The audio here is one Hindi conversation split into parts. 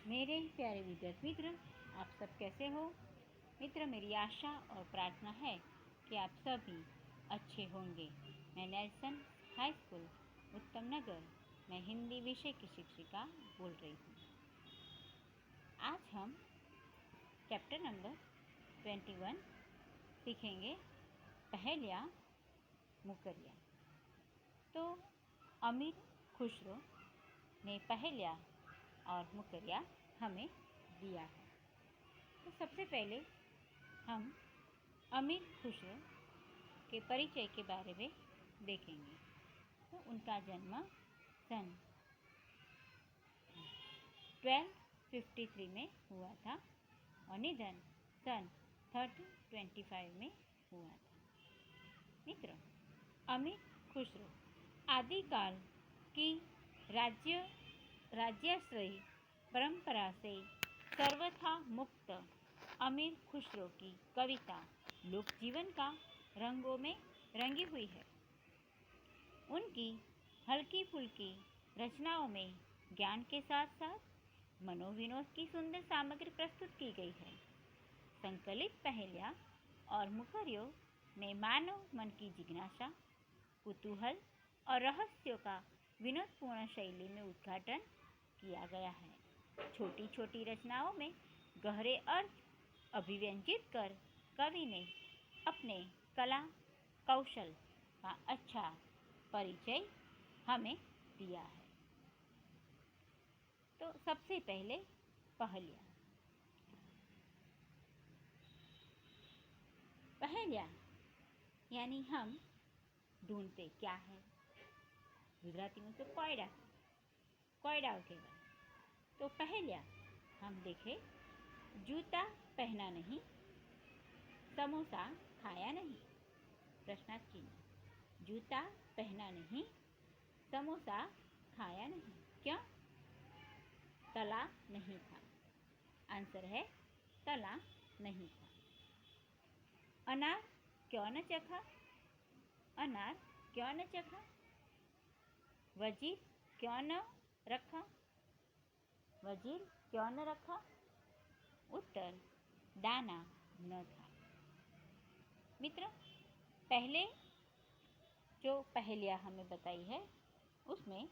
मेरे प्यारे विद्यार्थी मित्र, आप सब कैसे हो? मित्र, मेरी आशा और प्रार्थना है कि आप सभी अच्छे होंगे। मैं नेल्सन हाई स्कूल उत्तम नगर में हिंदी विषय की शिक्षिका बोल रही हूँ। आज हम चैप्टर नंबर 21 सीखेंगे, पहेलियाँ मुकरिया। तो अमीर खुसरो ने पहेलियाँ और मुकरिया हमें दिया है। तो सबसे पहले हम अमीर खुसरो के परिचय के बारे में देखेंगे। तो उनका जन्म सन 1253 में हुआ था और निधन सन 1325 में हुआ था। मित्र, अमीर खुसरो आदिकाल की राज्याश्रयी परंपरा से सर्वथा मुक्त अमीर खुसरो की कविता लोक जीवन का रंगों में रंगी हुई है। उनकी हल्की फुल्की रचनाओं में ज्ञान के साथ साथ मनोविनोद की सुंदर सामग्री प्रस्तुत की गई है। संकलित पहेलियाँ और मुखरियों में मानव मन की जिज्ञासा, कुतूहल और रहस्यों का विनोदपूर्ण शैली में उद्घाटन किया गया है। छोटी छोटी रचनाओं में गहरे अर्थ अभिव्यंजित कर कवि ने अपने कला कौशल का अच्छा परिचय हमें दिया है। तो सबसे पहले पहेलियाँ। पहेलियाँ यानी हम ढूंढते क्या है। गुजराती में तो कोयडा कहेवाय। तो पहेलियाँ हम देखें, जूता पहना नहीं, समोसा खाया नहीं। प्रश्नार्थ चिन्ह। जूता पहना नहीं, समोसा खाया नहीं, क्यों? तला नहीं था। आंसर है तला नहीं था। अनार क्यों न चखा? अनार क्यों न चखा? वजीर क्यों न रखा? वजीर क्यों न रखा? उत्तर दाना न था। मित्र, पहले जो पहेलियाँ हमें बताई है उसमें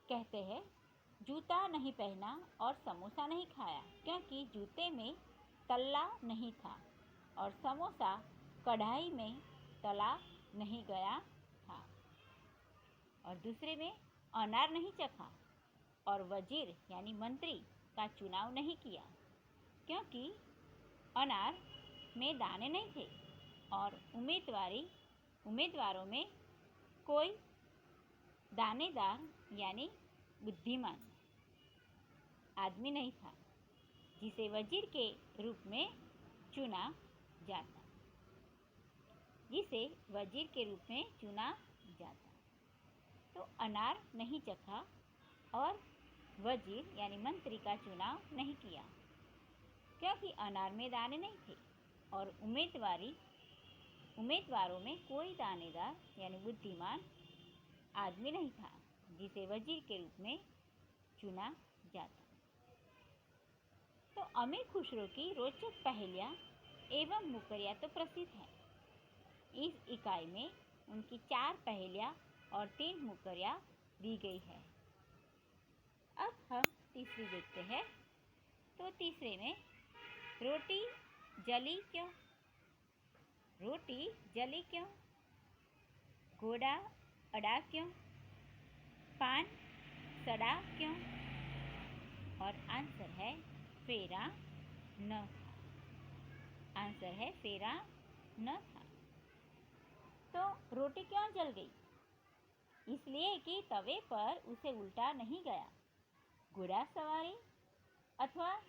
कहते हैं जूता नहीं पहना और समोसा नहीं खाया क्योंकि जूते में तला नहीं था और समोसा कढ़ाई में तला नहीं गया था। और दूसरे में अनार नहीं चखा और वजीर यानी मंत्री का चुनाव नहीं किया क्योंकि अनार में दाने नहीं थे और उम्मीदवारों में कोई दानेदार यानी बुद्धिमान आदमी नहीं था जिसे वजीर के रूप में चुना जाता। तो अनार नहीं चखा और वजीर यानी मंत्री का चुनाव नहीं किया क्योंकि अनार में दाने नहीं थे और उम्मीदवारों में कोई दानेदार यानी बुद्धिमान आदमी नहीं था जिसे वजीर के रूप में चुना जाता। तो अमीर खुसरो की रोचक पहेलियाँ एवं मुकरियाँ तो प्रसिद्ध हैं। इस इकाई में उनकी 4 पहेलियाँ और 3 मुकरियाँ दी गई है। अब हम तीसरी देखते हैं। तो तीसरे में रोटी जली क्यों? रोटी जली क्यों? घोड़ा अड़ा क्यों? पान सड़ा क्यों? और आंसर है फेरा न था। आंसर है फेरा न था। तो रोटी क्यों जल गई? इसलिए कि तवे पर उसे उल्टा नहीं गया। घोड़ा सवारी अथवा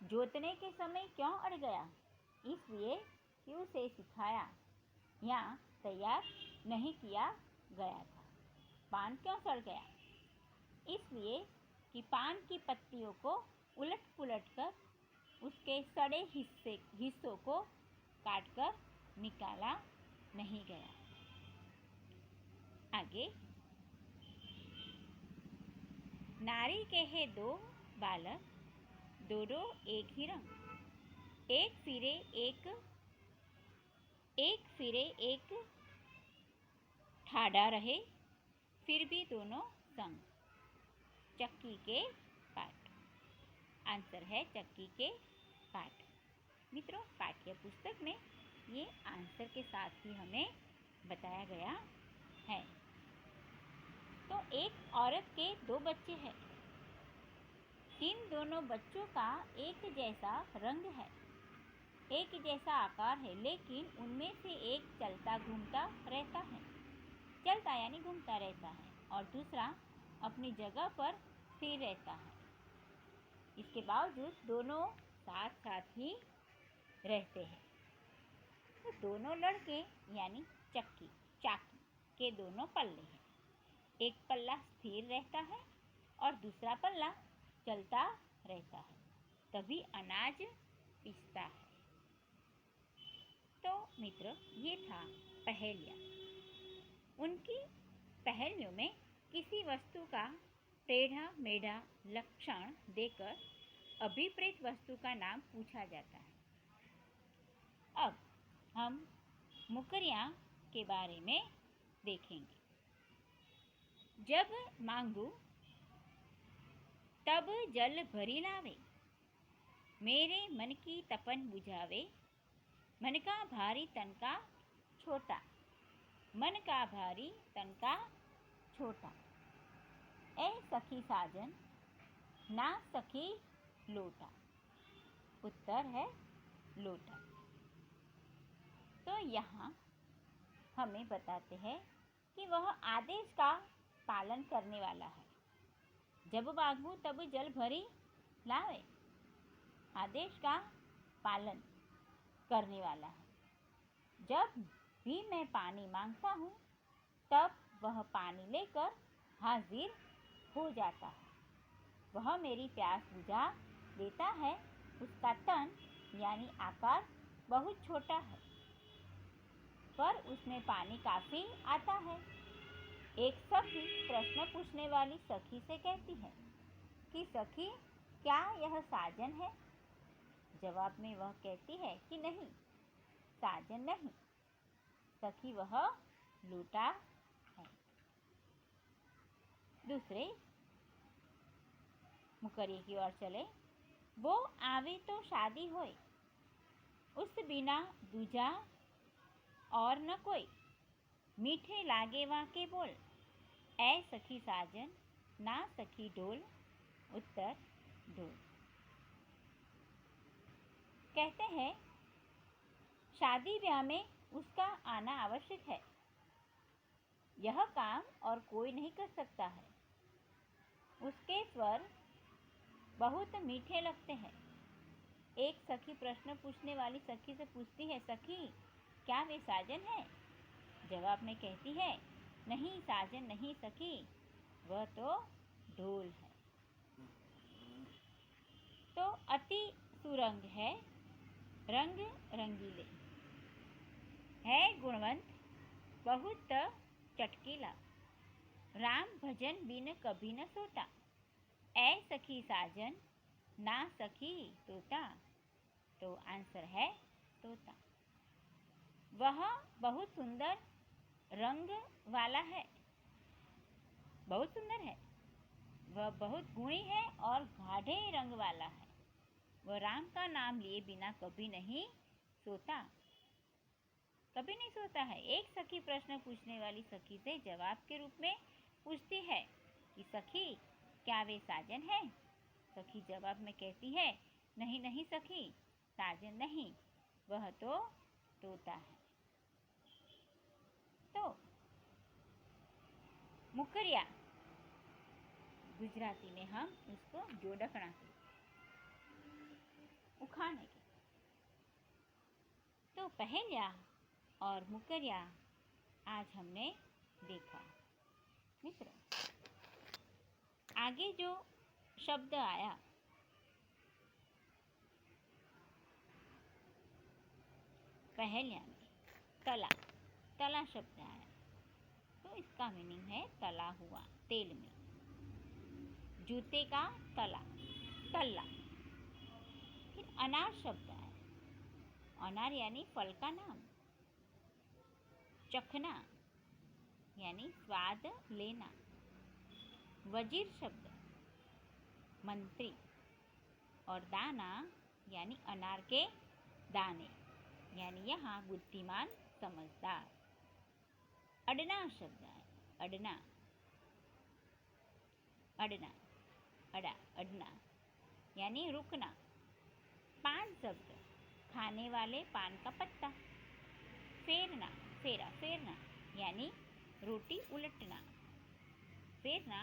जोतने के समय क्यों अड़ गया? इसलिए कि उसे सिखाया या तैयार नहीं किया गया था। पान क्यों सड़ गया? इसलिए कि पान की पत्तियों को उलट पुलट कर उसके सड़े हिस्सों को काटकर निकाला नहीं गया। आगे नारी के है दो बालक, दो दो एक ही रंग, एक फिरे एक ठाड़ा रहे, फिर भी दोनों संग। चक्की के पाठ। आंसर है चक्की के पाठ। मित्रों, पाठ्य पुस्तक में ये आंसर के साथ ही हमें बताया गया है। तो एक औरत के दो बच्चे हैं। इन दोनों बच्चों का एक जैसा रंग है, एक जैसा आकार है, लेकिन उनमें से एक चलता घूमता रहता है, चलता यानी घूमता रहता है, और दूसरा अपनी जगह पर स्थिर रहता है। इसके बावजूद दोनों साथ साथ ही रहते हैं। तो दोनों लड़के यानी चाकी के दोनों पल्ले हैं। एक पल्ला स्थिर रहता है और दूसरा पल्ला चलता रहता है, तभी अनाज पिसता है। तो मित्र, ये था पहेलियाँ। उनकी पहेलियों में किसी वस्तु का टेढ़ा मेढ़ा लक्षण देकर अभिप्रेत वस्तु का नाम पूछा जाता है। अब हम मुकरियाँ के बारे में देखेंगे। जब मांगू तब जल भरी लावे, मेरे मन की तपन बुझावे, मन का भारी तन का छोटा, मन का भारी तन का छोटा। ए सखी साजन ना सखी लोटा। उत्तर है लोटा। तो यहाँ हमें बताते हैं कि वह आदेश का पालन करने वाला है। जब मांगू तब जल भरी लावे, आदेश का पालन करने वाला है। जब भी मैं पानी मांगता हूँ तब वह पानी लेकर हाजिर हो जाता है। वह मेरी प्यास बुझा देता है। उसका तन यानी आकार बहुत छोटा है, पर उसमें पानी काफ़ी आता है। एक सखी प्रश्न पूछने वाली सखी से कहती है कि सखी, क्या यह साजन है? जवाब में वह कहती है कि नहीं, साजन नहीं सखी, वह लोटा है। दूसरे मुकरिए की ओर चले। वो आवे तो शादी होए, उस बिना दूजा और न कोई, मीठे लागे वाके बोल, ऐ सखी साजन ना सखी ढोल। उत्तर ढोल। कहते हैं शादी ब्याह में उसका आना आवश्यक है। यह काम और कोई नहीं कर सकता है। उसके स्वर बहुत मीठे लगते हैं। एक सखी प्रश्न पूछने वाली सखी से पूछती है, सखी क्या वे साजन है? जवाब में कहती है, नहीं साजन नहीं सखी, वह तो ढोल है। तो अति सुरंग है, रंग रंगीले, है गुणवंत बहुत चटकीला, राम भजन बिन कभी न सोता, ऐ सखी साजन ना सखी तोता। तो आंसर है तोता। वह बहुत सुंदर रंग वाला है, बहुत सुंदर है। वह बहुत गुणी है और गाढ़े रंग वाला है। वह राम का नाम लिए बिना कभी नहीं सोता, कभी नहीं सोता है। एक सखी प्रश्न पूछने वाली सखी से जवाब के रूप में पूछती है कि सखी क्या वे साजन है? सखी जवाब में कहती है, नहीं नहीं सखी, साजन नहीं, वह तो तोता है। तो मुकरिया गुजराती में हम उसको जोड़कना उखाने के। तो पहेलिया और मुकरिया आज हमने देखा। मित्र, आगे जो शब्द आया पहेलिया में, तला, तला शब्द आया, तो इसका मीनिंग है तला हुआ, तेल में। जूते का तल्ला। फिर अनार शब्द है। अनार यानी फल का नाम। चखना यानी स्वाद लेना। वजीर शब्द मंत्री। और दाना यानी अनार के दाने, यानी यहाँ बुद्धिमान समझदार। अडना शब्द है। अडना अडना यानी रुकना। पान शब्द खाने वाले पान का पत्ता। फेरना यानी रोटी उलटना। फेरना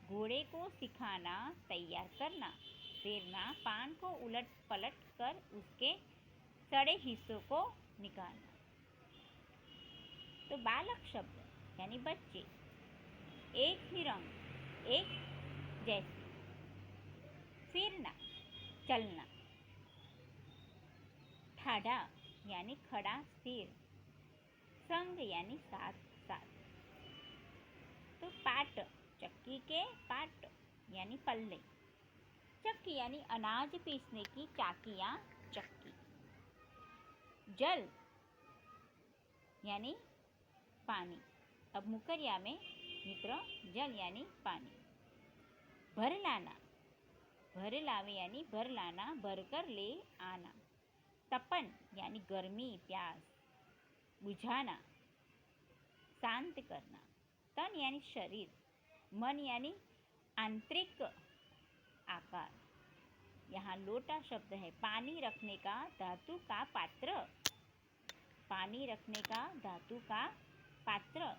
घोड़े को सिखाना, तैयार करना। फेरना पान को उलट पलट कर उसके सड़े हिस्सों को निकालना। तो बालक शब्द यानी बच्चे। एक ही रंग, एक जैसे। फेरना चलना। ठाढ़ा यानी खड़ा स्थिर। संग यानी साथ साथ। तो पाट चक्की के पाट यानी पल्ले। चक्की यानी अनाज पीसने की चाकी या चक्की। जल यानी पानी। अब मुकरिया में मित्र जल यानी पानी। भर लावे यानी भर लाना, भर कर ले आना। तपन यानी गर्मी प्यास। बुझाना शांत करना। तन यानी शरीर। मन यानी आंतरिक आकार। यहाँ लोटा शब्द है। पानी रखने का धातु का पात्र। पानी रखने का धातु का पात्र।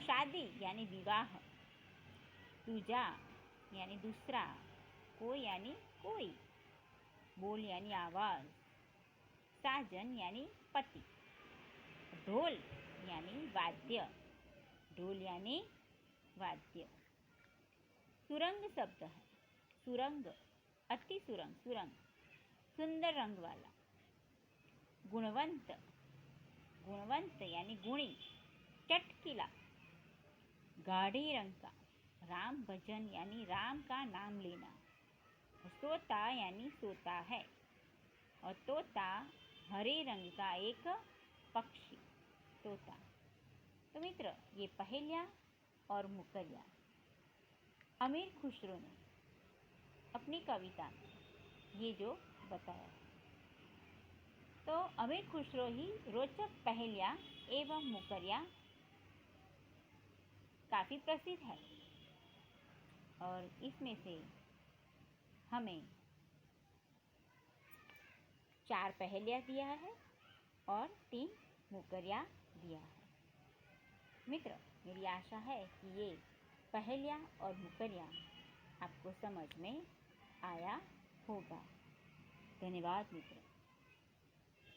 शादी यानी विवाह। दूजा यानी दूसरा। कोई यानी कोई। बोल यानी आवाज़। साजन यानी पति। ढोल यानी वाद्य। ढोल यानी वाद्य। सुरंग शब्द है। सुरंग अति सुरंग, सुरंग सुंदर रंग वाला। गुणवंत यानी गुणी, चटकीला, गाढ़े रंग का। राम भजन यानी राम का नाम लेना। सोता यानी सोता है। और तोता हरे रंग का एक पक्षी, तोता। तो मित्र, ये पहेलियाँ और मुकरिया अमीर खुसरो ने अपनी कविता में ये जो बताया। तो अमीर खुसरो ही रोचक पहेलियाँ एवं मुकरिया काफ़ी प्रसिद्ध है। और इसमें से हमें 4 पहेलियाँ दिया है और 3 मुकरिया दिया है। मित्र, मेरी आशा है कि ये पहेलियाँ और मुकरिया आपको समझ में आया होगा। धन्यवाद मित्र।